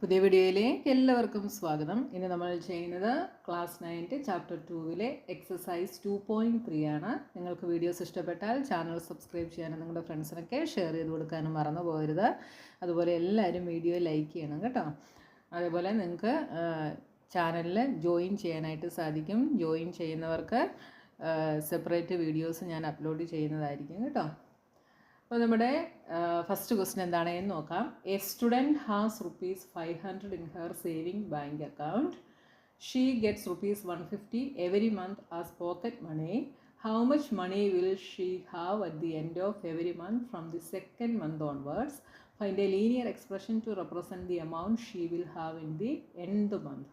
പുതിയ വീഡിയോയിലേക്ക് എല്ലാവർക്കും സ്വാഗതം. ഇന്ന് നമ്മൾ ചെയ്യുന്നത് ക്ലാസ് 9 ചാപ്റ്റർ 2 എക്സസൈസ് 2.3 ആണ്. നിങ്ങൾക്ക് വീഡിയോസ് ഇഷ്ടപ്പെട്ടാൽ ചാനൽ സബ്സ്ക്രൈബ് ചെയ്യാനും നിങ്ങളുടെ ഫ്രണ്ട്സിനൊക്കെ ഷെയർ ചെയ്ത് കൊടുക്കാനും മറന്നു പോകരുത്. അതുപോലെ എല്ലാവരും വീഡിയോ ലൈക്ക് ചെയ്യണം കേട്ടോ. അതേപോലെ നിങ്ങൾക്ക് ചാനലിൽ ജോയിൻ ചെയ്യാനായിട്ട് സാധിക്കും. ജോയിൻ ചെയ്യുന്നവർക്ക് സെപ്പറേറ്റ് വീഡിയോസ് ഞാൻ അപ്ലോഡ് ചെയ്യുന്നതായിരിക്കും കേട്ടോ. അപ്പോൾ നമ്മുടെ ഫസ്റ്റ് ക്വസ്റ്റ്യൻ എന്താണെന്ന് നോക്കാം. A student has ₹500 in her saving bank account. She gets ₹150 every month as pocket money. How much money will she have at the end of every month from the second month onwards? Find a linear expression to represent the amount she will have in the end month.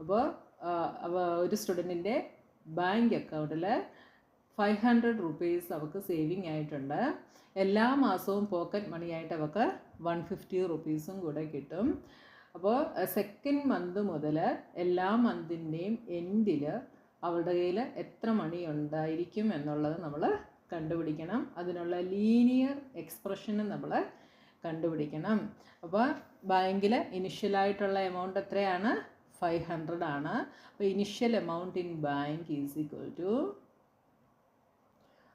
അപ്പോൾ ഒരു സ്റ്റുഡൻറ്റിൻ്റെ bank അക്കൗണ്ടിൽ ₹500 അവൾക്ക് saving ആയിട്ടുണ്ട്. എല്ലാ മാസവും pocket മണിയായിട്ട് അവൾക്ക് ₹150 കൂടെ കിട്ടും. അപ്പോൾ സെക്കൻഡ് മന്ത് മുതൽ എല്ലാ മന്തിൻ്റെയും എൻഡിൽ അവളുടെ കയ്യിൽ എത്ര മണി ഉണ്ടായിരിക്കും എന്നുള്ളത് നമ്മൾ കണ്ടുപിടിക്കണം. അതിനുള്ള ലീനിയർ എക്സ്പ്രഷന് നമ്മൾ കണ്ടുപിടിക്കണം. അപ്പോൾ ബാങ്കിൽ ഇനിഷ്യലായിട്ടുള്ള എമൗണ്ട് എത്രയാണ്? 500 ആണ്. അപ്പോൾ initial amount in bank is equal to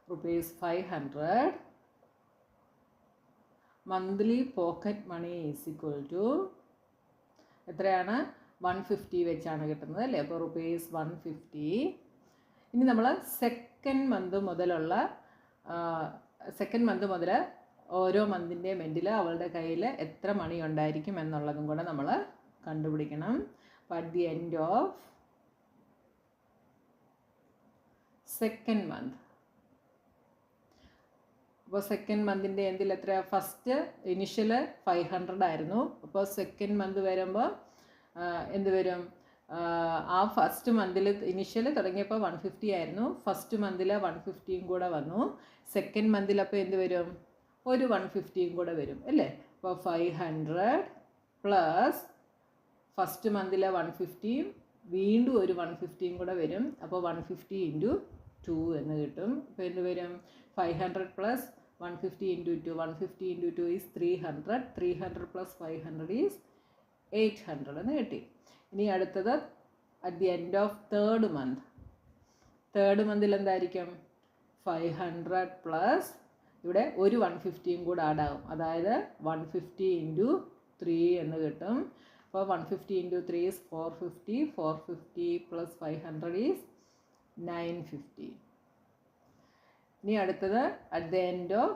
₹500. Monthly pocket money is equal to എത്രയാണ്? 150 വെച്ചാണ് കിട്ടുന്നത് അല്ലേ? അപ്പോൾ ₹150. ഇനി നമ്മൾ സെക്കൻഡ് മന്ത് മുതൽ ഓരോ മന്തിൻ്റെ എൻഡിൽ അവളുടെ കയ്യിൽ എത്ര മണി ഉണ്ടായിരിക്കും എന്നുള്ളതും കൂടെ നമ്മൾ കണ്ടുപിടിക്കണം. അപ്പോൾ at the end of second month, അപ്പോൾ സെക്കൻഡ് മന്തിൻ്റെ എൻഡിൽ എത്ര? ഫസ്റ്റ് ഇനിഷ്യൽ 500 ആയിരുന്നു. അപ്പോൾ സെക്കൻഡ് മന്ത് വരുമ്പോൾ എന്ത് വരും? ആ ഫസ്റ്റ് മന്തിൽ ഇനിഷ്യൽ തുടങ്ങിയപ്പോൾ 150 ആയിരുന്നു. ഫസ്റ്റ് മന്തിൽ 150 കൂടെ വന്നു. സെക്കൻഡ് മന്തിൽ അപ്പോൾ എന്ത് വരും? ഒരു 150 കൂടെ വരും അല്ലേ? അപ്പോൾ 500 പ്ലസ് ഫസ്റ്റ് മന്തിലെ 150 വീണ്ടും ഒരു 150 കൂടെ വരും. അപ്പോൾ 150 × 2 എന്ന് കിട്ടും. അപ്പോൾ എന്ത് വരും? 500 പ്ലസ് 150 × 2. 150 × 2 ഈസ് 300. 300 പ്ലസ് 500 ഈസ് 800 എന്ന് കിട്ടി. ഇനി അടുത്തത് at the end of third മന്തിൽ എന്തായിരിക്കും? 500 പ്ലസ് ഇവിടെ ഒരു 150 കൂടെ ആഡാകും. അതായത് 150 × 3 എന്ന് കിട്ടും. അപ്പോൾ 150 × 3 ഈസ് 450. 450 plus 500 is 950. ഇനി അടുത്തത് at the end of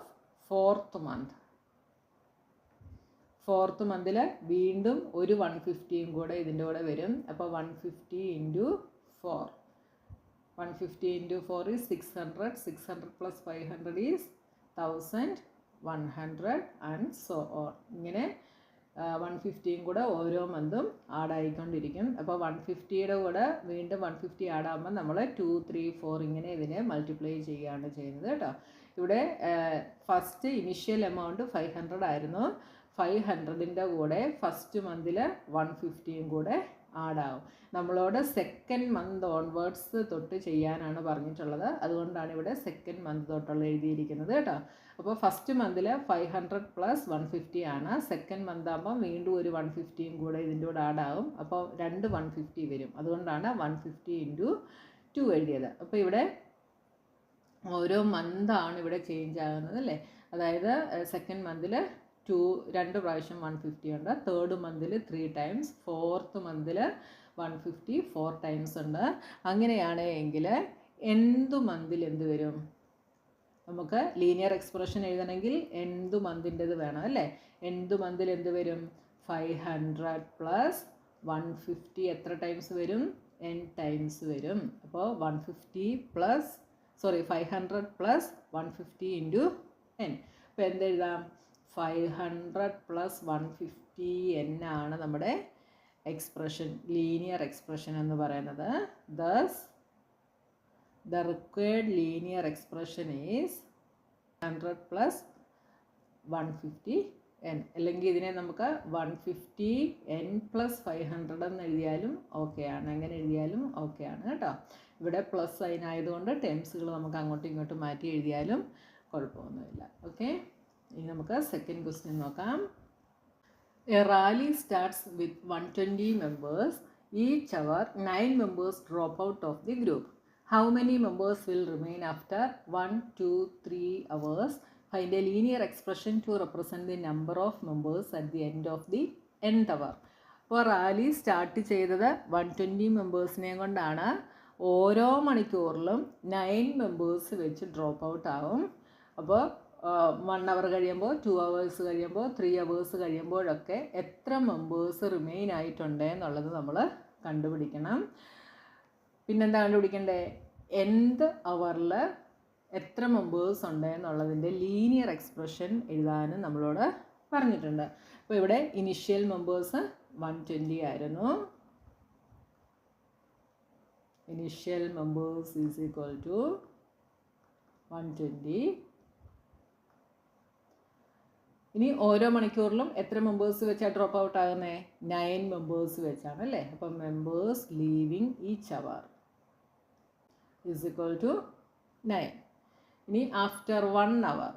fourth മന്തിൽ വീണ്ടും ഒരു 150 കൂടെ ഇതിൻ്റെ കൂടെ വരും. അപ്പോൾ 150 × 4. 150 × 4 is 600. 600 plus 500 is 1100 and so on. ഇങ്ങനെ 150 കൂടെ ഓരോ മന്തും ആഡായിക്കൊണ്ടിരിക്കും. അപ്പോൾ 150യുടെ കൂടെ വീണ്ടും 150 ആഡാകുമ്പോൾ നമ്മൾ 2, 3, 4 ഇങ്ങനെ ഇതിനെ മൾട്ടിപ്ലൈ ചെയ്യുകയാണ് ചെയ്യുന്നത് കേട്ടോ. ഇവിടെ ഫസ്റ്റ് ഇനിഷ്യൽ എമൗണ്ട് 500 ആയിരുന്നു. 500ൻ്റെ കൂടെ ഫസ്റ്റ് മന്തിൽ 150 കൂടെ ആഡാവും. നമ്മളോട് സെക്കൻഡ് മന്ത് ഓൺവേർഡ്സ് തൊട്ട് ചെയ്യാനാണ് പറഞ്ഞിട്ടുള്ളത്. അതുകൊണ്ടാണ് ഇവിടെ സെക്കൻഡ് മന്ത് തൊട്ടുള്ള എഴുതിയിരിക്കുന്നത് കേട്ടോ. അപ്പോൾ ഫസ്റ്റ് മന്തിൽ 500 പ്ലസ് 150 ആണ്. സെക്കൻഡ് മന്ത് ആകുമ്പോൾ വീണ്ടും ഒരു 150 കൂടെ ഇതിൻ്റെ കൂടെ ആഡാകും. അപ്പോൾ 2 150 വരും. അതുകൊണ്ടാണ് 150 × 2 എഴുതിയത്. അപ്പോൾ ഇവിടെ ഓരോ മന്താണ് ഇവിടെ ചേഞ്ച് ആകുന്നത് അല്ലേ? അതായത് സെക്കൻഡ് മന്തിൽ 2 പ്രാവശ്യം 150 ഉണ്ട്. തേർഡ് മന്തിൽ 3 ടൈംസ്. ഫോർത്ത് മന്തിൽ 150 4 ടൈംസ് ഉണ്ട്. അങ്ങനെയാണ് എങ്കിൽ എന്ത് മന്തിൽ എന്ത് വരും? നമുക്ക് ലീനിയർ എക്സ്പ്രഷൻ എഴുതണമെങ്കിൽ എന്ത് മന്തിൻ്റെത് വേണം അല്ലേ? എന്ത് മന്തിൽ എന്ത് വരും? 500 പ്ലസ് 150 എത്ര ടൈംസ് വരും? n ടൈംസ് വരും. അപ്പോൾ 500 പ്ലസ് 150 × n. അപ്പോൾ എന്തെഴുതാം? 500 പ്ലസ് 150 n ആണ് നമ്മുടെ എക്സ്പ്രഷൻ, ലീനിയർ എക്സ്പ്രഷൻ എന്ന് പറയുന്നത്. Thus the required linear expression is 100 plus 150 n. അല്ലെങ്കിൽ ഇതിനെ നമുക്ക് 150 n plus 500 എന്ന് എഴുതിയാലും ഓക്കെ ആണ്. അങ്ങനെ എഴുതിയാലും ഓക്കെ ആണ് കേട്ടോ. ഇവിടെ പ്ലസ് സൈൻ ആയതുകൊണ്ട് ടേംസുകൾ നമുക്ക് അങ്ങോട്ടും ഇങ്ങോട്ടും മാറ്റി എഴുതിയാലും കുഴപ്പമൊന്നുമില്ല. ഓക്കെ, ഇനി നമുക്ക് സെക്കൻഡ് ക്വസ്റ്റ്യൻ നോക്കാം. A rally starts with 120 members. Each hour, 9 members drop out of the group. How many members will remain after 1, 2, 3 hours? Find a linear expression to represent the number of members at the end of the nth hour. അപ്പോൾ rally start ചെയ്തത് 120 മെമ്പേഴ്സിനെ കൊണ്ടാണ്. ഓരോ മണിക്കൂറിലും 9 members വെച്ച് drop out ആവും. അപ്പോൾ 1 അവർ കഴിയുമ്പോൾ, 2 hours കഴിയുമ്പോൾ, 3 അവേഴ്സ് കഴിയുമ്പോഴൊക്കെ എത്ര മെമ്പേഴ്സ് റിമെയിൻ ആയിട്ടുണ്ട് എന്നുള്ളത് നമ്മൾ കണ്ടുപിടിക്കണം. പിന്നെന്താ കണ്ടുപിടിക്കേണ്ടത്? nth അവറിൽ എത്ര മെമ്പേഴ്സ് ഉണ്ട് എന്നുള്ളതിൻ്റെ ലീനിയർ എക്സ്പ്രഷൻ എഴുതാനും നമ്മളോട് പറഞ്ഞിട്ടുണ്ട്. അപ്പോൾ ഇവിടെ ഇനിഷ്യൽ മെമ്പേഴ്സ് 120 ആയിരുന്നു. Initial members is equal to 120. ഇനി ഓരോ മണിക്കൂറിലും എത്ര മെമ്പേഴ്സ് വെച്ചാണ് ഡ്രോപ്പ് ഔട്ട് ആകുന്നത്? 9 മെമ്പേഴ്സ് വെച്ചാണ് അല്ലേ. അപ്പം members leaving each hour is equal to 9. ഇനി ആഫ്റ്റർ 1 അവർ,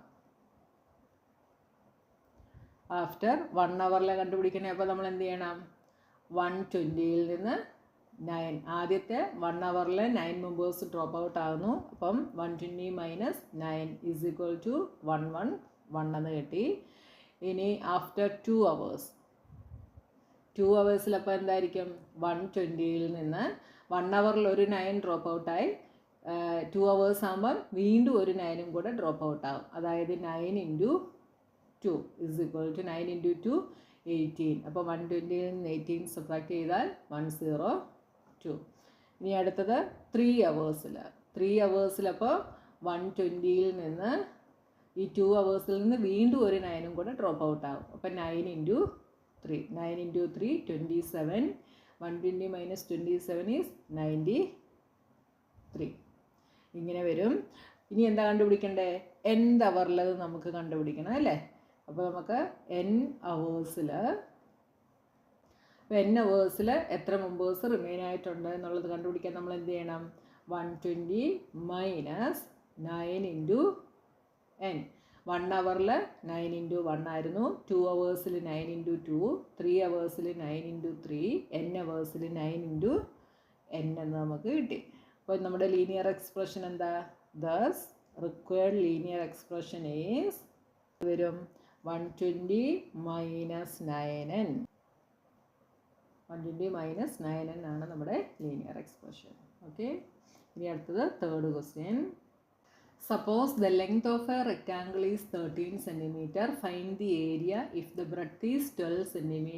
ആഫ്റ്റർ 1 അവറിലെ കണ്ടുപിടിക്കണേ. അപ്പോൾ നമ്മൾ എന്ത് ചെയ്യണം? 120യിൽ നിന്ന് 9, ആദ്യത്തെ 1 അവറിൽ 9 മെമ്പേഴ്സ് ഡ്രോപ്പ് ഔട്ട് ആകുന്നു. അപ്പം 120 മൈനസ് 9 ഈസ് ഈക്വൽ ടു 1 എന്ന് കിട്ടി. ഇനി ആഫ്റ്റർ 2 അവേഴ്സ്, 2 അവേഴ്സിൽ അപ്പോൾ എന്തായിരിക്കും? 120യിൽ നിന്ന് 1 അവറിൽ ഒരു 9 ഡ്രോപ്പ് ഔട്ടായി, 2 അവേഴ്സ് ആകുമ്പോൾ വീണ്ടും ഒരു 9ഉം കൂടെ ഡ്രോപ്പ് ഔട്ട് ആകും. അതായത് 9 into 2 is equal to 9 into 2 18. അപ്പോൾ 120യിൽ നിന്ന് 18 സബ്ട്രാക്ട് ചെയ്താൽ 102. ഇനി അടുത്തത് 3 അവേഴ്സിൽ, 3 അവേഴ്സിൽ അപ്പോൾ 120യിൽ നിന്ന് ഈ 2 അവേഴ്സിൽ നിന്ന് വീണ്ടും ഒരു 9ഉം കൂടെ ഡ്രോപ്പ് ഔട്ട് ആകും. അപ്പോൾ 9 ഇൻറ്റു 3, 9 ഇൻറ്റു 3 27. 120 minus 27 is 93. ഇങ്ങനെ വരും. ഇനി എന്താ കണ്ടുപിടിക്കണ്ടേ? nth അവറിലത് നമുക്ക് കണ്ടുപിടിക്കണം അല്ലേ. അപ്പോൾ നമുക്ക് n അവേഴ്സിൽ എത്ര മെമ്പേഴ്സ് റിമെയിൻ ആയിട്ടുണ്ട് എന്നുള്ളത് കണ്ടുപിടിക്കാൻ നമ്മൾ എന്ത് ചെയ്യണം? 120 മൈനസ് 9 ഇൻറ്റു n. 1 അവറിൽ 9 ഇൻറ്റു 1 ആയിരുന്നു, 2 അവേഴ്സിൽ 9 ഇൻറ്റു 2, 3 അവേഴ്സിൽ 9 ഇൻറ്റു 3, n അവേഴ്സിൽ 9 ഇൻറ്റു n എന്ന് നമുക്ക് കിട്ടി. അപ്പോൾ നമ്മുടെ ലീനിയർ എക്സ്പ്രഷൻ എന്താ? Thus required linear expression is വരും 120 മൈനസ് 9n. 120 മൈനസ് 9n ആണ് നമ്മുടെ ലീനിയർ എക്സ്പ്രഷൻ. ഓക്കെ. ഇനി അടുത്തത് third question. Suppose the length of a rectangle is 13 cm. Find the area if the breadth is 12 cm,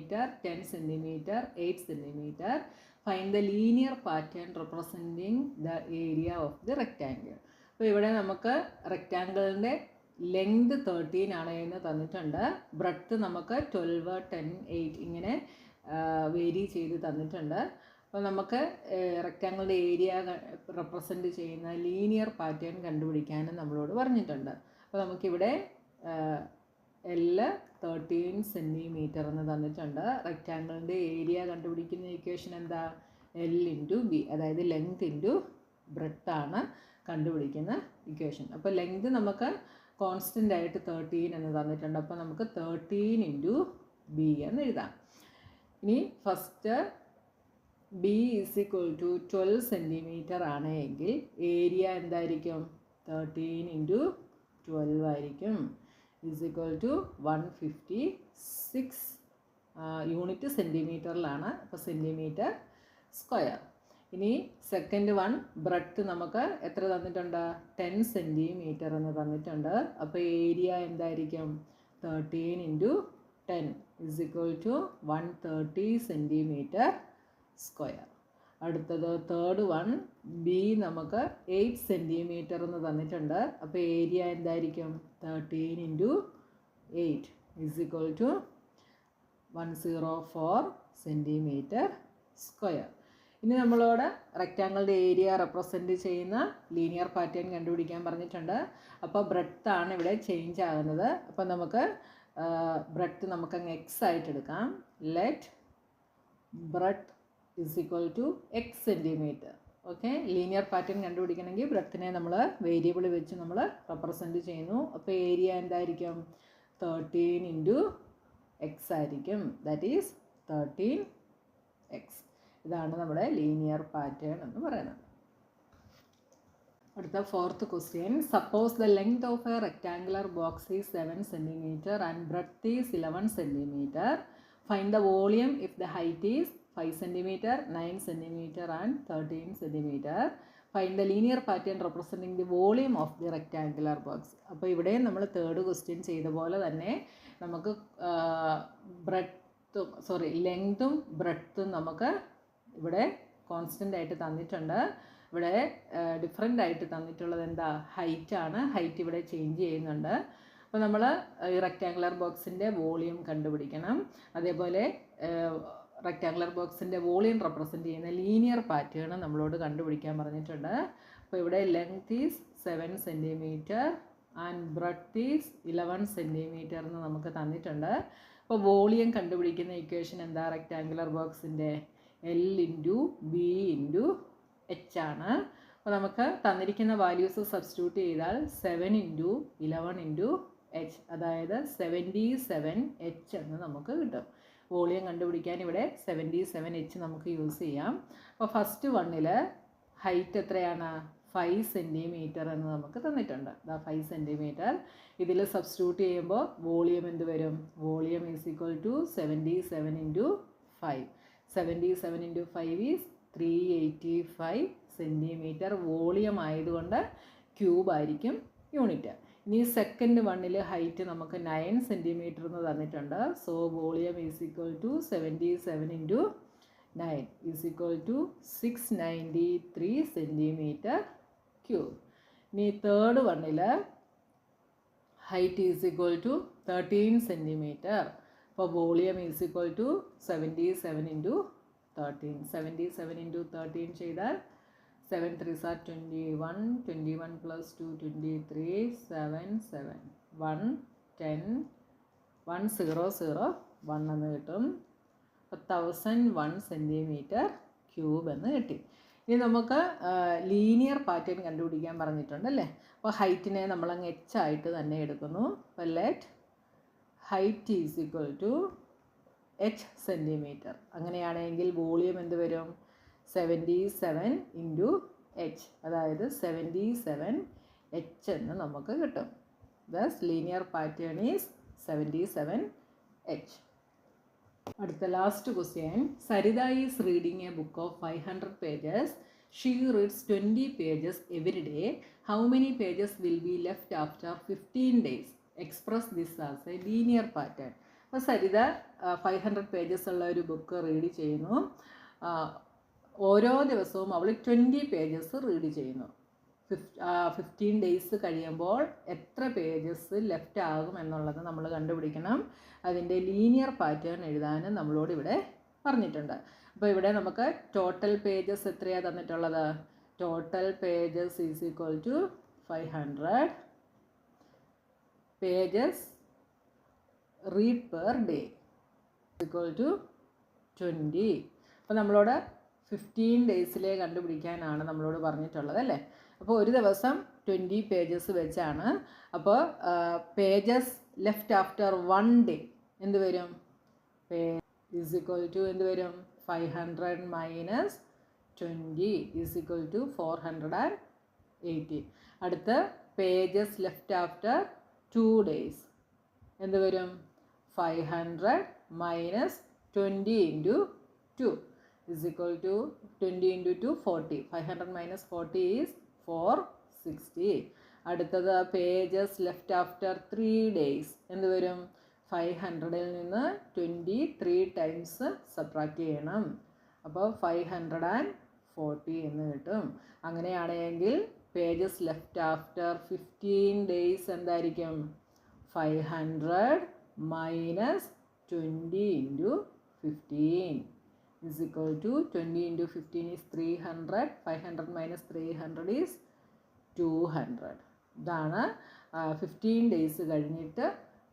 10 cm, 8 cm. Find the linear pattern representing the area of the rectangle. അപ്പോൾ ഇവിടെ നമുക്ക് റെക്റ്റാങ്കിളിൻ്റെ length 13 ആണ് എന്ന് തന്നിട്ടുണ്ട്. Breadth നമുക്ക് 12, 10, 8 ഇങ്ങനെ vary ചെയ്ത് തന്നിട്ടുണ്ട്. അപ്പോൾ നമുക്ക് റെക്റ്റാങ്കിളിൻ്റെ ഏരിയ റെപ്രസെൻറ്റ് ചെയ്യുന്ന ലീനിയർ പാറ്റേൺ കണ്ടുപിടിക്കാനും നമ്മളോട് പറഞ്ഞിട്ടുണ്ട്. അപ്പോൾ നമുക്കിവിടെ L 13 സെൻറ്റിമീറ്റർ എന്ന് തന്നിട്ടുണ്ട്. റെക്റ്റാങ്കിളിൻ്റെ ഏരിയ കണ്ടുപിടിക്കുന്ന ഇക്വേഷൻ എന്താ? L ഇൻറ്റു ബി, അതായത് ലെങ്ത് ഇൻറ്റു ബ്രെഡ്ത്ത് ആണ് കണ്ടുപിടിക്കുന്ന ഇക്വേഷൻ. അപ്പോൾ ലെങ്ത് നമുക്ക് കോൺസ്റ്റൻ്റ് ആയിട്ട് 13 എന്ന് തന്നിട്ടുണ്ട്. അപ്പോൾ നമുക്ക് 13 ഇൻറ്റു ബി എന്ന് എഴുതാം. ഇനി first B is equal to 12 centimetre ആണ് എങ്കിൽ ഏരിയ എന്തായിരിക്കും? 13 ഇൻറ്റു 12 ആയിരിക്കും. ഈസ് ഈക്വൽ ടു 156 യൂണിറ്റ് സെൻറ്റിമീറ്ററിലാണ്. അപ്പോൾ സെൻറ്റിമീറ്റർ സ്ക്വയർ. ഇനി സെക്കൻഡ് വൺ ബ്രെഡ്ത്ത് നമുക്ക് എത്ര തന്നിട്ടുണ്ട്? 10 സെൻറ്റിമീറ്റർ എന്ന് തന്നിട്ടുണ്ട്. അപ്പോൾ ഏരിയ എന്തായിരിക്കും? 13 ഇൻറ്റു 10 is equal to 130 centimetre square. അടുത്തത് തേർഡ് വൺ ബി നമുക്ക് 8 സെൻറ്റിമീറ്റർ എന്ന് തന്നിട്ടുണ്ട്. അപ്പോൾ ഏരിയ എന്തായിരിക്കും? 13 ഇൻറ്റു 8 is equal to 104 centimetre square. ഇനി നമ്മളോട് റെക്റ്റാങ്കിളിൻ്റെ ഏരിയ റെപ്രസെൻറ്റ് ചെയ്യുന്ന ലീനിയർ പാറ്റേൺ കണ്ടുപിടിക്കാൻ പറഞ്ഞിട്ടുണ്ട്. അപ്പോൾ ബ്രെഡ്ത്താണ് ഇവിടെ ചേഞ്ച് ആകുന്നത്. അപ്പോൾ നമുക്ക് ബ്രെഡ്ത്ത് നമുക്കങ്ങ് എക്സ് ആയിട്ട് എടുക്കാം. Let breadth is equal to X centimetre. Okay. Linear pattern കണ്ടുപിടിക്കണമെങ്കിൽ ബ്രെഡ്ത്തിനെ നമ്മൾ വേരിയബിൾ വെച്ച് നമ്മൾ റെപ്രസെൻറ്റ് ചെയ്യുന്നു. അപ്പോൾ ഏരിയ എന്തായിരിക്കും? 13 ഇൻറ്റു എക്സ് ആയിരിക്കും. That is 13x. ഇതാണ് നമ്മുടെ ലീനിയർ പാറ്റേൺ എന്ന് പറയുന്നത്. അടുത്ത fourth question. Suppose the length of A rectangular box is 7 cm and breadth is 11 cm. Find the volume if the height is 5 cm, 9 cm and 13 cm. Find the linear pattern representing the volume of the rectangular box. അപ്പോൾ ഇവിടെ നമ്മൾ third question ചെയ്ത പോലെ തന്നെ നമുക്ക് ലെങ്തും ബ്രെഡ്ത്തും നമുക്ക് ഇവിടെ constant ആയിട്ട് തന്നിട്ടുണ്ട്. ഇവിടെ ഡിഫറെൻ്റ് ആയിട്ട് തന്നിട്ടുള്ളത് എന്താ? ഹൈറ്റാണ്. ഹൈറ്റ് ഇവിടെ ചേഞ്ച് ചെയ്യുന്നുണ്ട്. അപ്പോൾ നമ്മൾ ഈ റെക്റ്റാങ്കുലർ ബോക്സിൻ്റെ വോളിയം കണ്ടുപിടിക്കണം. അതേപോലെ റെക്റ്റാങ്കുലർ ബോക്സിൻ്റെ വോളിയം റെപ്രസെൻറ്റ് ചെയ്യുന്ന ലീനിയർ പാറ്റേൺ നമ്മളോട് കണ്ടുപിടിക്കാൻ പറഞ്ഞിട്ടുണ്ട്. അപ്പോൾ ഇവിടെ length is 7 cm and breadth is 11 cm എന്ന് നമുക്ക് തന്നിട്ടുണ്ട്. അപ്പോൾ വോളിയം കണ്ടുപിടിക്കുന്ന ഇക്വേഷൻ എന്താ? റെക്റ്റാങ്കുലർ ബോക്സിൻ്റെ L/B/H ആണ്. അപ്പോൾ നമുക്ക് തന്നിരിക്കുന്ന വാല്യൂസ് സബ്സ്റ്റിറ്റ്യൂട്ട് ചെയ്താൽ 7 × 11 × H, അതായത് 77H എന്ന് നമുക്ക് കിട്ടും. വോളിയം കണ്ടുപിടിക്കാൻ ഇവിടെ 77H നമുക്ക് യൂസ് ചെയ്യാം. അപ്പോൾ ഫസ്റ്റ് വണ്ണിൽ ഹൈറ്റ് എത്രയാണ്? 5 cm എന്ന് നമുക്ക് തന്നിട്ടുണ്ട്. 5 cm. ഇതിൽ സബ്സ്റ്റിറ്റ്യൂട്ട് ചെയ്യുമ്പോൾ വോളിയം എന്ത് വരും? Volume is equal to 77 × 5. 77 × 5 is 385 cm. Volume ആയതുകൊണ്ട് ക്യൂബ് ആയിരിക്കും യൂണിറ്റ്. ഇനി സെക്കൻഡ് വണ്ണിൽ ഹൈറ്റ് നമുക്ക് 9 cm എന്ന് തന്നിട്ടുണ്ട്. So volume is equal to 77 × 9 is equal to 693 cm3. ഇനി തേർഡ് വണ്ണിൽ height is equal to 13 cm. അപ്പോൾ വോളിയം ഈസ് ഈക്വൽ ടു 77 × 13. 77 × 13 ചെയ്താൽ 7 3s are 21, 21 plus 2 23, 7 7 1 10 1 0 0 1 എന്ന് കിട്ടും. 1001 cm3 എന്ന് കിട്ടി. ഇനി നമുക്ക് ലീനിയർ പാറ്റേൺ കണ്ടുപിടിക്കാൻ പറഞ്ഞിട്ടുണ്ട് അല്ലേ? അപ്പോൾ ഹൈറ്റിനെ നമ്മളങ്ങ് H ആയിട്ട് തന്നെ എടുക്കുന്നു. അപ്പോൾ let height is equal to H cm. അങ്ങനെയാണെങ്കിൽ വോളിയം എന്ത് വരും? 77 × H, അതായത് 77H എന്ന് നമുക്ക് കിട്ടും. Thus linear pattern is 77H. അടുത്ത last question. Saritha is reading a book of 500 pages. She reads 20 pages every day. How many pages will be left after 15 days? Express this as a linear pattern. അപ്പോൾ Saritha 500 pages ഉള്ള ഒരു book read ചെയ്യുന്നു. ഓരോ ദിവസവും അവൾ 20 pages read ചെയ്യുന്നു. 15 days കഴിയുമ്പോൾ എത്ര പേജസ് ലെഫ്റ്റ് ആകും എന്നുള്ളത് നമ്മൾ കണ്ടുപിടിക്കണം. അതിൻ്റെ ലീനിയർ പാറ്റേൺ എഴുതാൻ നമ്മളോട് ഇവിടെ പറഞ്ഞിട്ടുണ്ട്. അപ്പോൾ ഇവിടെ നമുക്ക് ടോട്ടൽ പേജസ് എത്രയാണ് തന്നിട്ടുള്ളത്? Total pages is equal to 500 pages read per day equal to 20. അപ്പോൾ നമ്മളോട് 15 days കണ്ടുപിടിക്കാനാണ് നമ്മളോട് പറഞ്ഞിട്ടുള്ളത് അല്ലേ? അപ്പോൾ ഒരു ദിവസം 20 pages വെച്ചാണ്. അപ്പോൾ പേജസ് ലെഫ്റ്റ് ആഫ്റ്റർ 1 day എന്ത് വരും? ഈസ് ഈക്വൽ ടു എന്ത് വരും? 500 മൈനസ് 20 ഈസ് ഈക്വൽ ടു 480. അടുത്ത് പേജസ് ലെഫ്റ്റ് ആഫ്റ്റർ 2 days എന്ത് വരും? 500 minus 20 × 2 is equal to 20 × 2 40. 500 minus 40 is 460. അടുത്തത് പേജസ് ലെഫ്റ്റ് ആഫ്റ്റർ 3 days എന്ത് വരും? 500-ൽ നിന്ന് 23 times സബ്ട്രാക്ട് ചെയ്യണം. അപ്പോൾ 540 എന്ന് കിട്ടും. അങ്ങനെയാണെങ്കിൽ പേജസ് ലെഫ്റ്റ് ആഫ്റ്റർ 15 days എന്തായിരിക്കും? 500 minus 20 × 15 is equal to 20 × 15 is 300. 500 minus 300 is 200. ഇതാണ് 15 days കഴിഞ്ഞിട്ട്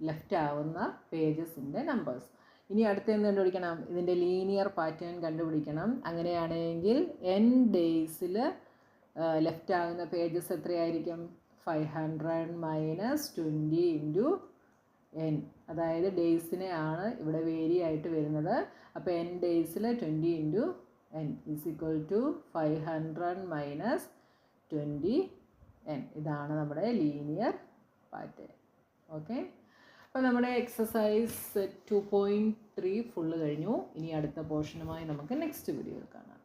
ലെഫ്റ്റ് ആവുന്ന പേജസിൻ്റെ നമ്പേഴ്സ്. ഇനി അടുത്ത എന്ത് കണ്ടുപിടിക്കണം? ഇതിൻ്റെ ലീനിയർ പാറ്റേൺ കണ്ടുപിടിക്കണം. അങ്ങനെയാണെങ്കിൽ n days ലെഫ്റ്റ് ആകുന്ന പേജസ് എത്രയായിരിക്കും? 500 മൈനസ് 20 × എൻ, അതായത് ഡേയ്സിനെയാണ് ഇവിടെ വേരി ആയിട്ട് വരുന്നത്. അപ്പോൾ n ഡേയ്സിൽ 20 ഇൻറ്റു n is equal to 500 minus 20 n. ഇതാണ് നമ്മുടെ ലീനിയർ പാറ്റേൺ. ഓക്കെ, അപ്പോൾ നമ്മുടെ എക്സസൈസ് 2.3 ഫുള്ള് കഴിഞ്ഞു. ഇനി അടുത്ത പോർഷനുമായി നമുക്ക് നെക്സ്റ്റ് വീഡിയോയിൽ കാണാം.